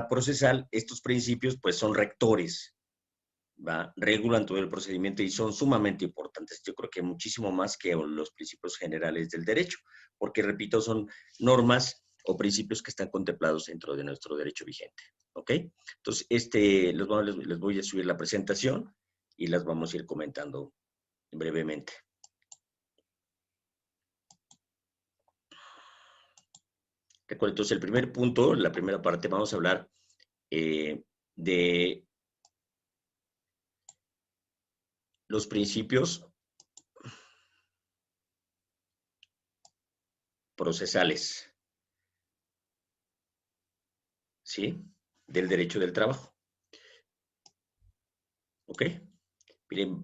procesal, estos principios pues son rectores, ¿va? Regulan todo el procedimiento y son sumamente importantes. Yo creo que muchísimo más que los principios generales del derecho, porque, repito, son normas o principios que están contemplados dentro de nuestro derecho vigente. ¿Ok? Entonces, les voy a subir la presentación y las vamos a ir comentando brevemente. Recuerdo, entonces, el primer punto, la primera parte, vamos a hablar de los principios procesales, ¿sí? Del derecho del trabajo. ¿Ok? Miren,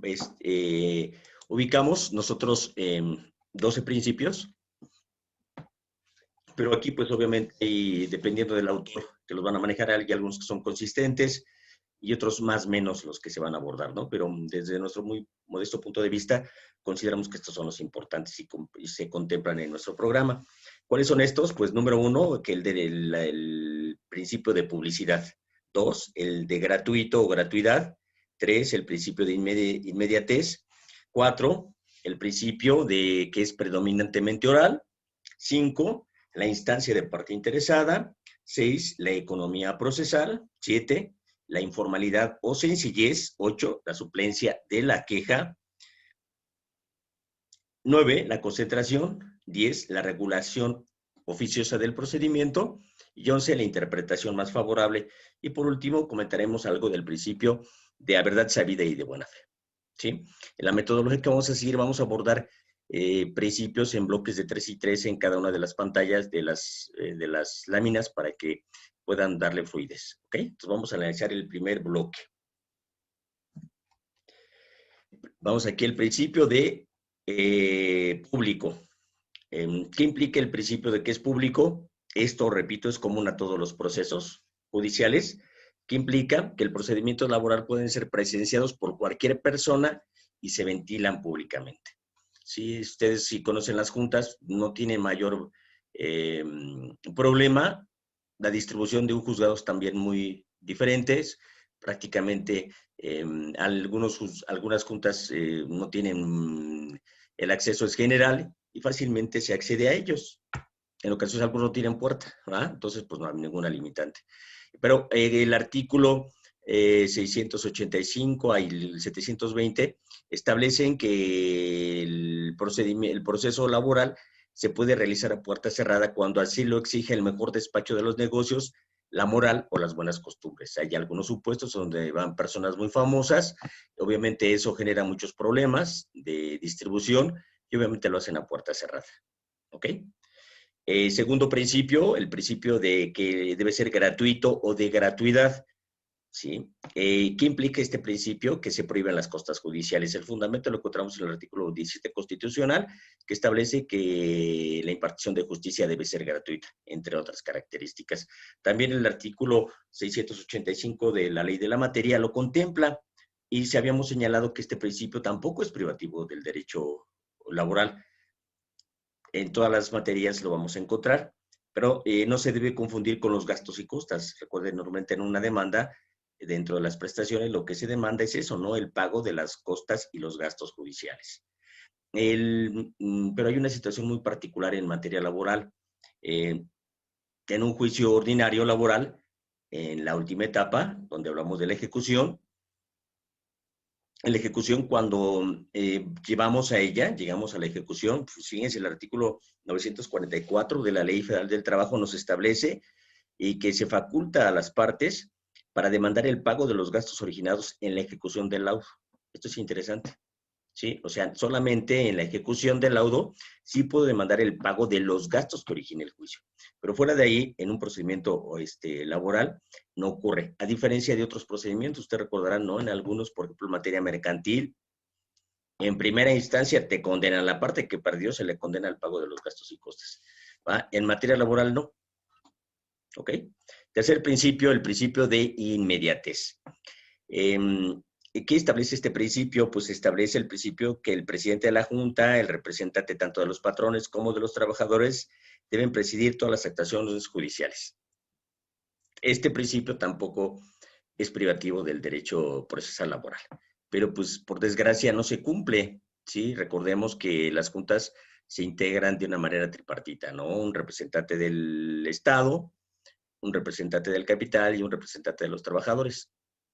ubicamos nosotros 12 principios, pero aquí pues obviamente, y dependiendo del autor que los van a manejar, hay algunos que son consistentes y otros más o menos los que se van a abordar, ¿no? Pero desde nuestro muy modesto punto de vista, consideramos que estos son los importantes y se contemplan en nuestro programa. ¿Cuáles son estos? Pues número 1, que el principio de publicidad. 2, el de gratuito o gratuidad. 3, el principio de inmediatez. 4, el principio de que es predominantemente oral. 5, la instancia de parte interesada. 6, la economía procesal. 7, la informalidad o sencillez. 8, la suplencia de la queja. 9, la concentración. 10, la regulación oficiosa del procedimiento. Y 11, la interpretación más favorable. Y por último, comentaremos algo del principio de la verdad sabida y de buena fe. ¿Sí? En la metodología que vamos a seguir, vamos a abordar principios en bloques de 3 y 3 en cada una de las pantallas de las láminas para que puedan darle fluidez. ¿Ok? Entonces vamos a analizar el primer bloque. Vamos aquí al principio de público. ¿Qué implica el principio de que es público? Esto, repito, es común a todos los procesos judiciales, que implica que el procedimiento laboral pueden ser presenciados por cualquier persona y se ventilan públicamente. Si ustedes si conocen las juntas, no tienen mayor problema. La distribución de un juzgado es también muy diferentes. Prácticamente algunas juntas no tienen, el acceso es general y fácilmente se accede a ellos. En ocasiones algunos no tienen puerta, ¿verdad? Entonces pues no hay ninguna limitante. Pero el artículo 685 y el 720 establecen que el proceso laboral se puede realizar a puerta cerrada cuando así lo exige el mejor despacho de los negocios, la moral o las buenas costumbres. Hay algunos supuestos donde van personas muy famosas, obviamente eso genera muchos problemas de distribución y obviamente lo hacen a puerta cerrada. ¿Ok? Segundo principio, el principio de que debe ser gratuito o de gratuidad. ¿Sí? ¿Qué implica este principio? Que se prohíben las costas judiciales. El fundamento lo encontramos en el artículo 17 constitucional, que establece que la impartición de justicia debe ser gratuita, entre otras características. También el artículo 685 de la ley de la materia lo contempla y se habíamos señalado que este principio tampoco es privativo del derecho laboral. En todas las materias lo vamos a encontrar, pero no se debe confundir con los gastos y costas. Recuerden, normalmente en una demanda, dentro de las prestaciones, lo que se demanda es eso, ¿no? El pago de las costas y los gastos judiciales. Pero hay una situación muy particular en materia laboral. En un juicio ordinario laboral, en la última etapa, donde hablamos de la ejecución, en la ejecución, cuando llegamos a la ejecución, pues fíjense, el artículo 944 de la Ley Federal del Trabajo nos establece y que se faculta a las partes para demandar el pago de los gastos originados en la ejecución del laudo. Esto es interesante, ¿sí? O sea, solamente en la ejecución del laudo sí puedo demandar el pago de los gastos que origine el juicio. Pero fuera de ahí, en un procedimiento laboral, no ocurre. A diferencia de otros procedimientos, usted recordará, ¿no? En algunos, por ejemplo, en materia mercantil, en primera instancia te condenan, la parte que perdió se le condena el pago de los gastos y costes. ¿Va? En materia laboral, no. ¿Ok? Tercer principio, el principio de inmediatez. ¿Qué establece este principio? Pues establece el principio que el presidente de la Junta, el representante tanto de los patrones como de los trabajadores, deben presidir todas las actuaciones judiciales. Este principio tampoco es privativo del derecho procesal laboral, pero pues por desgracia no se cumple, ¿sí? Recordemos que las juntas se integran de una manera tripartita, ¿no? Un representante del Estado, un representante del capital y un representante de los trabajadores.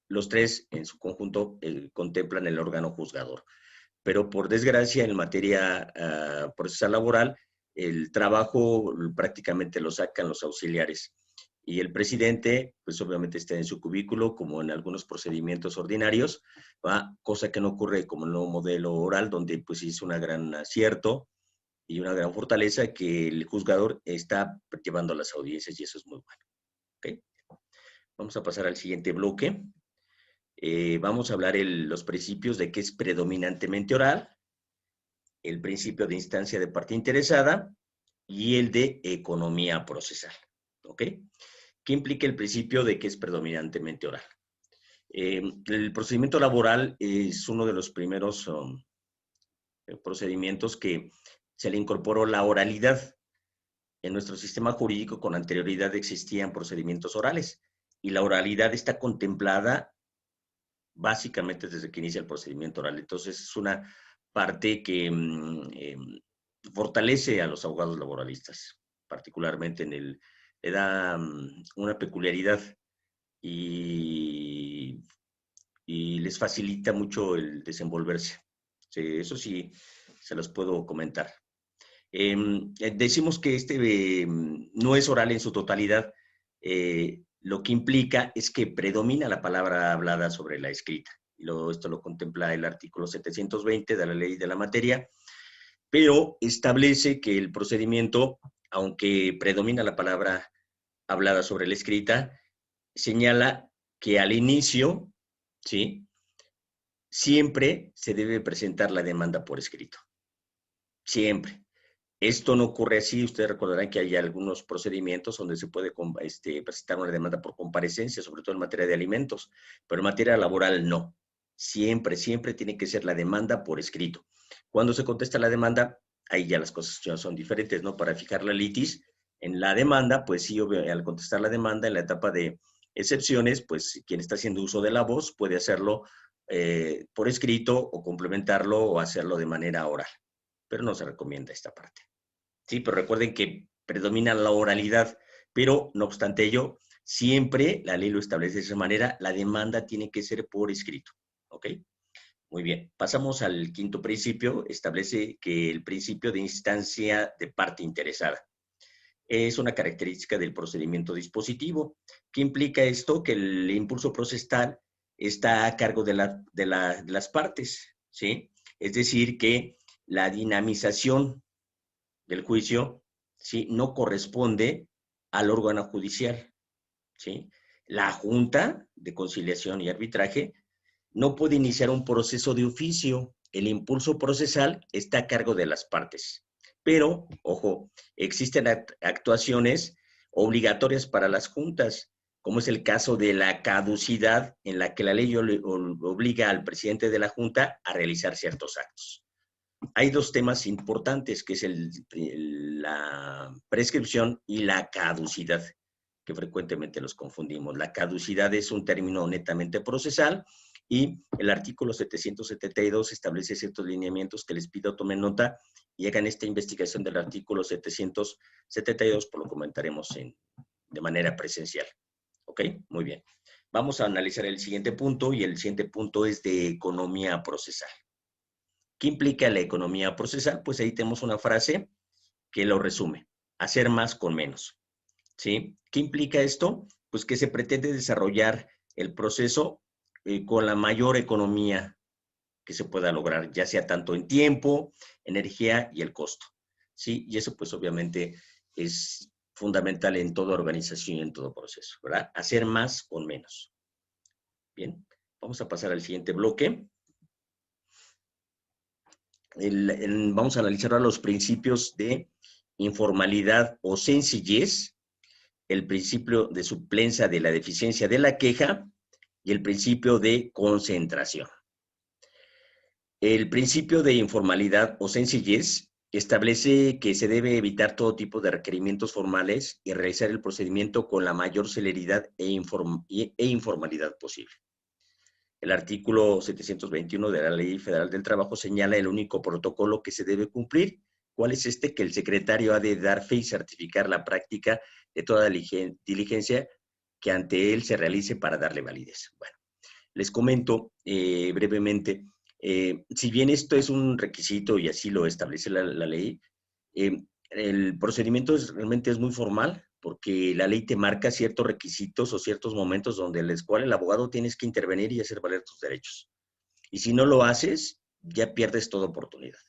Los tres en su conjunto contemplan el órgano juzgador. Pero por desgracia en materia procesal laboral, el trabajo prácticamente lo sacan los auxiliares. Y el presidente, pues obviamente está en su cubículo, como en algunos procedimientos ordinarios, ¿va? Cosa que no ocurre como en el nuevo modelo oral, donde pues es un gran acierto y una gran fortaleza que el juzgador está llevando a las audiencias y eso es muy bueno. ¿Okay? Vamos a pasar al siguiente bloque. Vamos a hablar los principios de qué es predominantemente oral, el principio de instancia de parte interesada y el de economía procesal. ¿Ok? ¿Qué implica el principio de que es predominantemente oral? El procedimiento laboral es uno de los primeros procedimientos que se le incorporó la oralidad. En nuestro sistema jurídico con anterioridad existían procedimientos orales y la oralidad está contemplada básicamente desde que inicia el procedimiento oral. Entonces es una parte que fortalece a los abogados laboralistas, particularmente le da una peculiaridad y, y les facilita mucho el desenvolverse. Sí, eso sí, se los puedo comentar. Decimos que no es oral en su totalidad. Lo que implica es que predomina la palabra hablada sobre la escrita. Esto lo contempla el artículo 720 de la ley de la materia, pero establece que el procedimiento, aunque predomina la palabra hablada sobre la escrita, señala que al inicio, ¿sí?, siempre se debe presentar la demanda por escrito. Siempre. Esto no ocurre así. Ustedes recordarán que hay algunos procedimientos donde se puede presentar una demanda por comparecencia, sobre todo en materia de alimentos, pero en materia laboral no. Siempre, siempre tiene que ser la demanda por escrito. Cuando se contesta la demanda, ahí ya las cosas ya son diferentes, ¿no? Para fijar la litis, en la demanda, pues sí, al contestar la demanda, en la etapa de excepciones, pues quien está haciendo uso de la voz puede hacerlo por escrito o complementarlo o hacerlo de manera oral, pero no se recomienda esta parte. Sí, pero recuerden que predomina la oralidad, pero no obstante ello, siempre la ley lo establece de esa manera, la demanda tiene que ser por escrito, ¿ok? Muy bien, pasamos al quinto principio, establece que el principio de instancia de parte interesada es una característica del procedimiento dispositivo. ¿Qué implica esto? Que el impulso procesal está a cargo de las partes, ¿sí? Es decir, que la dinamización del juicio, ¿sí?, no corresponde al órgano judicial, ¿sí? La Junta de Conciliación y Arbitraje no puede iniciar un proceso de oficio. El impulso procesal está a cargo de las partes. Pero, ojo, existen actuaciones obligatorias para las juntas, como es el caso de la caducidad, en la que la ley obliga al presidente de la Junta a realizar ciertos actos. Hay dos temas importantes, que es la prescripción y la caducidad, que frecuentemente los confundimos. La caducidad es un término netamente procesal y el artículo 772 establece ciertos lineamientos que les pido tomen nota y hagan esta investigación del artículo 772, pues lo comentaremos de manera presencial. ¿Ok? Muy bien. Vamos a analizar el siguiente punto y el siguiente punto es de economía procesal. ¿Qué implica la economía procesal? Pues ahí tenemos una frase que lo resume: hacer más con menos. ¿Sí? ¿Qué implica esto? Pues que se pretende desarrollar el proceso con la mayor economía que se pueda lograr, ya sea tanto en tiempo, energía y el costo. ¿Sí? Y eso pues obviamente es fundamental en toda organización y en todo proceso, ¿verdad? Hacer más con menos. Bien, vamos a pasar al siguiente bloque. Vamos a analizar ahora los principios de informalidad o sencillez, el principio de suplencia de la deficiencia de la queja y el principio de concentración. El principio de informalidad o sencillez Establece que se debe evitar todo tipo de requerimientos formales y realizar el procedimiento con la mayor celeridad e informalidad posible. El artículo 721 de la Ley Federal del Trabajo señala el único protocolo que se debe cumplir. ¿Cuál es este? Que el secretario ha de dar fe y certificar la práctica de toda diligencia que ante él se realice para darle validez. Bueno, les comento brevemente, si bien esto es un requisito y así lo establece la ley, el procedimiento realmente es muy formal porque la ley te marca ciertos requisitos o ciertos momentos donde en los cuales el abogado tienes que intervenir y hacer valer tus derechos. Y si no lo haces, ya pierdes toda oportunidad.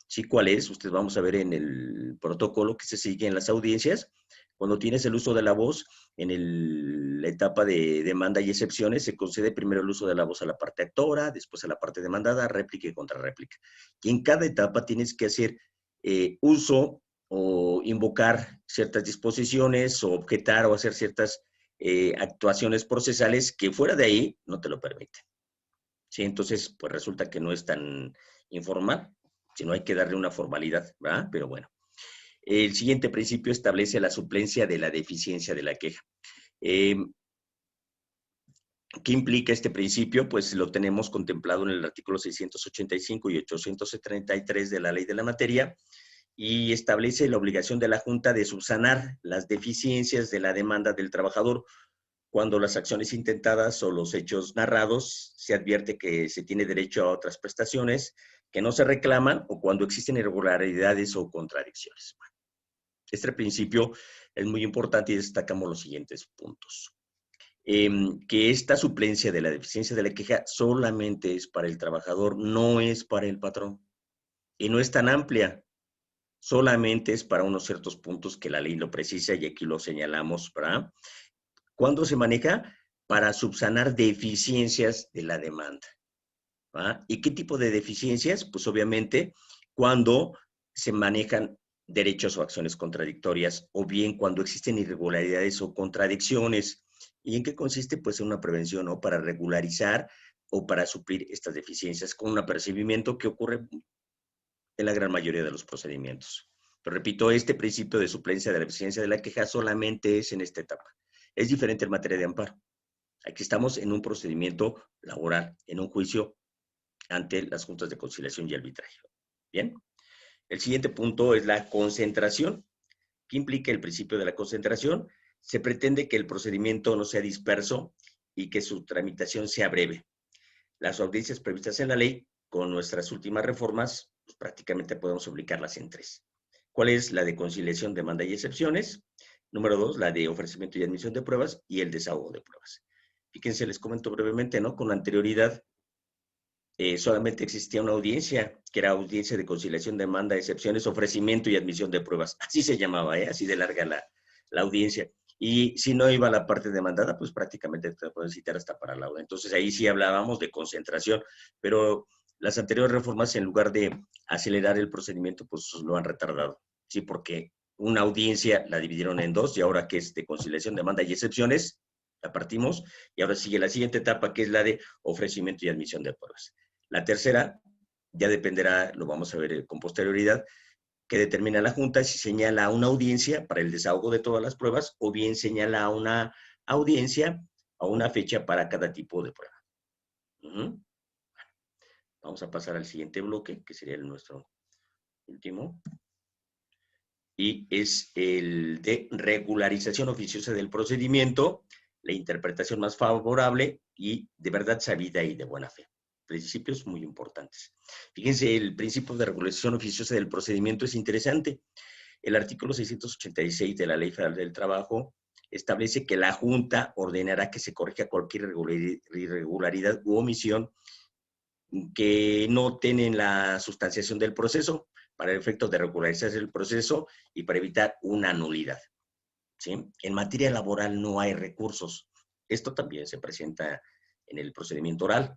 ¿Sí? ¿Cuál es? Ustedes vamos a ver en el protocolo que se sigue en las audiencias. Cuando tienes el uso de la voz, en la etapa de demanda y excepciones, se concede primero el uso de la voz a la parte actora, después a la parte demandada, réplica y contrarréplica. Y en cada etapa tienes que hacer uso o invocar ciertas disposiciones o objetar o hacer ciertas actuaciones procesales que fuera de ahí no te lo permiten. ¿Sí? Entonces, pues resulta que no es tan informal, sino hay que darle una formalidad, ¿verdad? Pero bueno. El siguiente principio establece la suplencia de la deficiencia de la queja. ¿Qué implica este principio? Pues lo tenemos contemplado en el artículo 685 y 873 de la ley de la materia y establece la obligación de la Junta de subsanar las deficiencias de la demanda del trabajador. Cuando las acciones intentadas o los hechos narrados se advierte que se tiene derecho a otras prestaciones que no se reclaman o cuando existen irregularidades o contradicciones. Bueno, este principio es muy importante y destacamos los siguientes puntos. Que esta suplencia de la deficiencia de la queja solamente es para el trabajador, no es para el patrón. Y no es tan amplia, solamente es para unos ciertos puntos que la ley lo precisa y aquí lo señalamos, ¿verdad? ¿Cuándo se maneja? Para subsanar deficiencias de la demanda. ¿Va? ¿Y qué tipo de deficiencias? Pues obviamente cuando se manejan derechos o acciones contradictorias o bien cuando existen irregularidades o contradicciones. ¿Y en qué consiste? Pues en una prevención, ¿no? Para regularizar o para suplir estas deficiencias con un apercibimiento que ocurre en la gran mayoría de los procedimientos. Pero repito, este principio de suplencia de la deficiencia de la queja solamente es en esta etapa. Es diferente en materia de amparo. Aquí estamos en un procedimiento laboral, en un juicio ante las juntas de conciliación y arbitraje. Bien, el siguiente punto es la concentración. ¿Qué implica el principio de la concentración? Se pretende que el procedimiento no sea disperso y que su tramitación sea breve. Las audiencias previstas en la ley, con nuestras últimas reformas, pues prácticamente podemos aplicarlas en 3. ¿Cuál es? La de conciliación, demanda y excepciones. Número 2, la de ofrecimiento y admisión de pruebas y el desahogo de pruebas. Fíjense, les comento brevemente, ¿no? Con anterioridad, solamente existía una audiencia, que era audiencia de conciliación, demanda, excepciones, ofrecimiento y admisión de pruebas. Así se llamaba, así de larga la audiencia. Y si no iba a la parte demandada, pues prácticamente te pueden citar hasta para lauda. Entonces ahí sí hablábamos de concentración, pero las anteriores reformas, en lugar de acelerar el procedimiento, pues lo han retardado. Sí, porque una audiencia la dividieron en 2 y ahora que es de conciliación, demanda y excepciones, la partimos y ahora sigue la siguiente etapa que es la de ofrecimiento y admisión de pruebas. La tercera ya dependerá, lo vamos a ver con posterioridad, que determina la Junta si señala una audiencia para el desahogo de todas las pruebas o bien señala una audiencia o una fecha para cada tipo de prueba. Vamos a pasar al siguiente bloque, que sería nuestro último. Y es el de regularización oficiosa del procedimiento, la interpretación más favorable y de verdad sabida y de buena fe. Principios muy importantes. Fíjense, el principio de regulación oficiosa del procedimiento es interesante. El artículo 686 de la Ley Federal del Trabajo establece que la Junta ordenará que se corrija cualquier irregularidad u omisión que no tienen la sustanciación del proceso para el efecto de regularizar el proceso y para evitar una nulidad. ¿Sí? En materia laboral no hay recursos. Esto también se presenta en el procedimiento oral.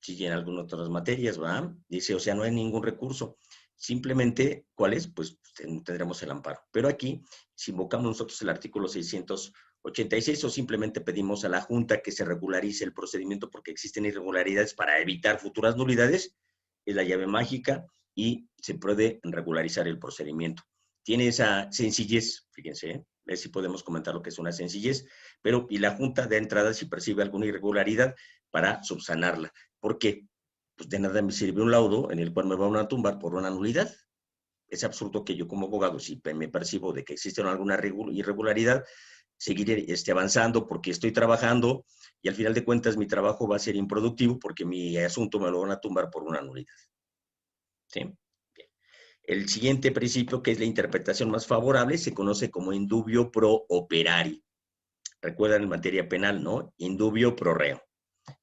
Sí, en algunas otras materias, ¿va? Dice, o sea, no hay ningún recurso. Simplemente, ¿cuál es? Pues tendremos el amparo. Pero aquí, si invocamos nosotros el artículo 686 o simplemente pedimos a la Junta que se regularice el procedimiento porque existen irregularidades para evitar futuras nulidades, es la llave mágica y se puede regularizar el procedimiento. Tiene esa sencillez, fíjense, a ver si podemos comentar lo que es una sencillez, pero y la Junta de entrada si percibe alguna irregularidad para subsanarla. ¿Por qué? Pues de nada me sirve un laudo en el cual me van a tumbar por una nulidad. Es absurdo que yo como abogado, si me percibo de que existe alguna irregularidad, seguiré avanzando porque estoy trabajando y al final de cuentas mi trabajo va a ser improductivo porque mi asunto me lo van a tumbar por una nulidad. ¿Sí? Bien. El siguiente principio, que es la interpretación más favorable, se conoce como indubio pro operari. Recuerdan en materia penal, ¿no? Indubio pro reo.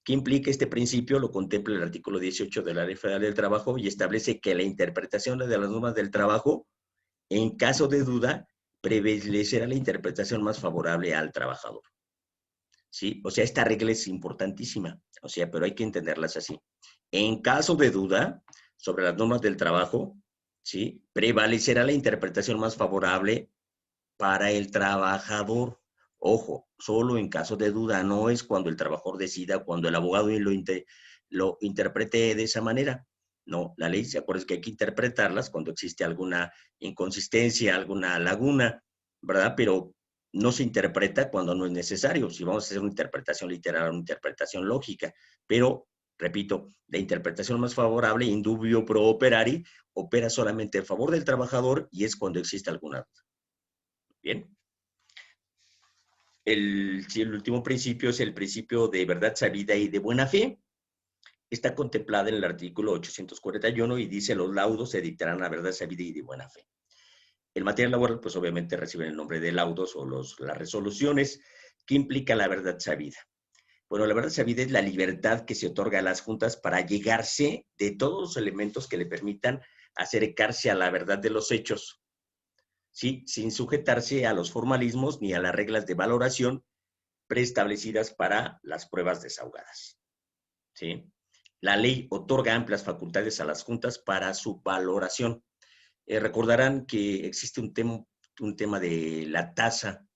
¿Qué implica este principio? Lo contempla el artículo 18 de la Ley Federal del Trabajo y establece que la interpretación de las normas del trabajo, en caso de duda, prevalecerá la interpretación más favorable al trabajador. ¿Sí? O sea, esta regla es importantísima, o sea, pero hay que entenderlas así. En caso de duda sobre las normas del trabajo, ¿sí? Prevalecerá la interpretación más favorable para el trabajador. Ojo, solo en caso de duda, no es cuando el trabajador decida, cuando el abogado lo interprete de esa manera. No, la ley, se acuerda que hay que interpretarlas cuando existe alguna inconsistencia, alguna laguna, ¿verdad? Pero no se interpreta cuando no es necesario. Si vamos a hacer una interpretación literal, una interpretación lógica, pero repito, la interpretación más favorable, indubio pro operari, opera solamente en favor del trabajador y es cuando existe alguna duda. Bien. El último principio es el principio de verdad sabida y de buena fe. Está contemplada en el artículo 841 y dice: los laudos se dictarán a verdad sabida y de buena fe. En materia laboral, pues obviamente reciben el nombre de laudos o las resoluciones. ¿Qué implica la verdad sabida? Bueno, la verdad sabida es la libertad que se otorga a las juntas para llegarse de todos los elementos que le permitan acercarse a la verdad de los hechos, ¿sí? Sin sujetarse a los formalismos ni a las reglas de valoración preestablecidas para las pruebas desahogadas, ¿sí? La ley otorga amplias facultades a las juntas para su valoración. Recordarán que existe un tema de la tasa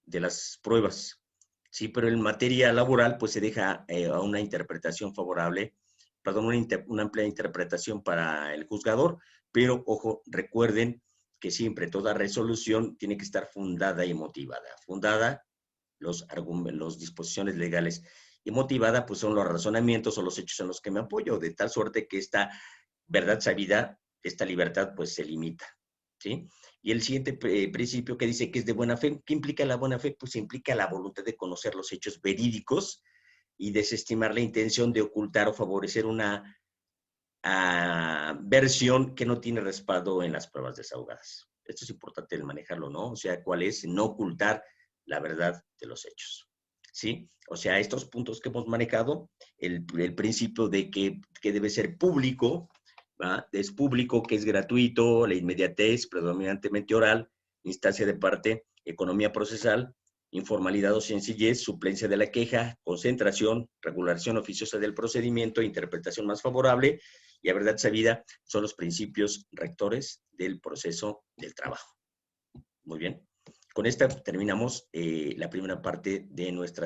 de las pruebas, ¿sí? Pero en materia laboral, pues se deja a una interpretación favorable, perdón, una amplia interpretación para el juzgador, pero ojo, recuerden que siempre toda resolución tiene que estar fundada y motivada. Fundada los disposiciones legales y motivada, pues son los razonamientos o los hechos en los que me apoyo, de tal suerte que esta verdad sabida, esta libertad, pues se limita, ¿sí? Y el siguiente principio que dice que es de buena fe, ¿qué implica la buena fe? Pues implica la voluntad de conocer los hechos verídicos y desestimar la intención de ocultar o favorecer una versión que no tiene respaldo en las pruebas desahogadas. Esto es importante el manejarlo, ¿no? O sea, cuál es no ocultar la verdad de los hechos, ¿sí? O sea, estos puntos que hemos manejado, el principio de que debe ser público, ¿va? Es público, que es gratuito, la inmediatez, predominantemente oral, instancia de parte, economía procesal, informalidad o sencillez, suplencia de la queja, concentración, regulación oficiosa del procedimiento, interpretación más favorable y a verdad sabida son los principios rectores del proceso del trabajo. Muy bien. Con esta terminamos la primera parte de nuestra sesión.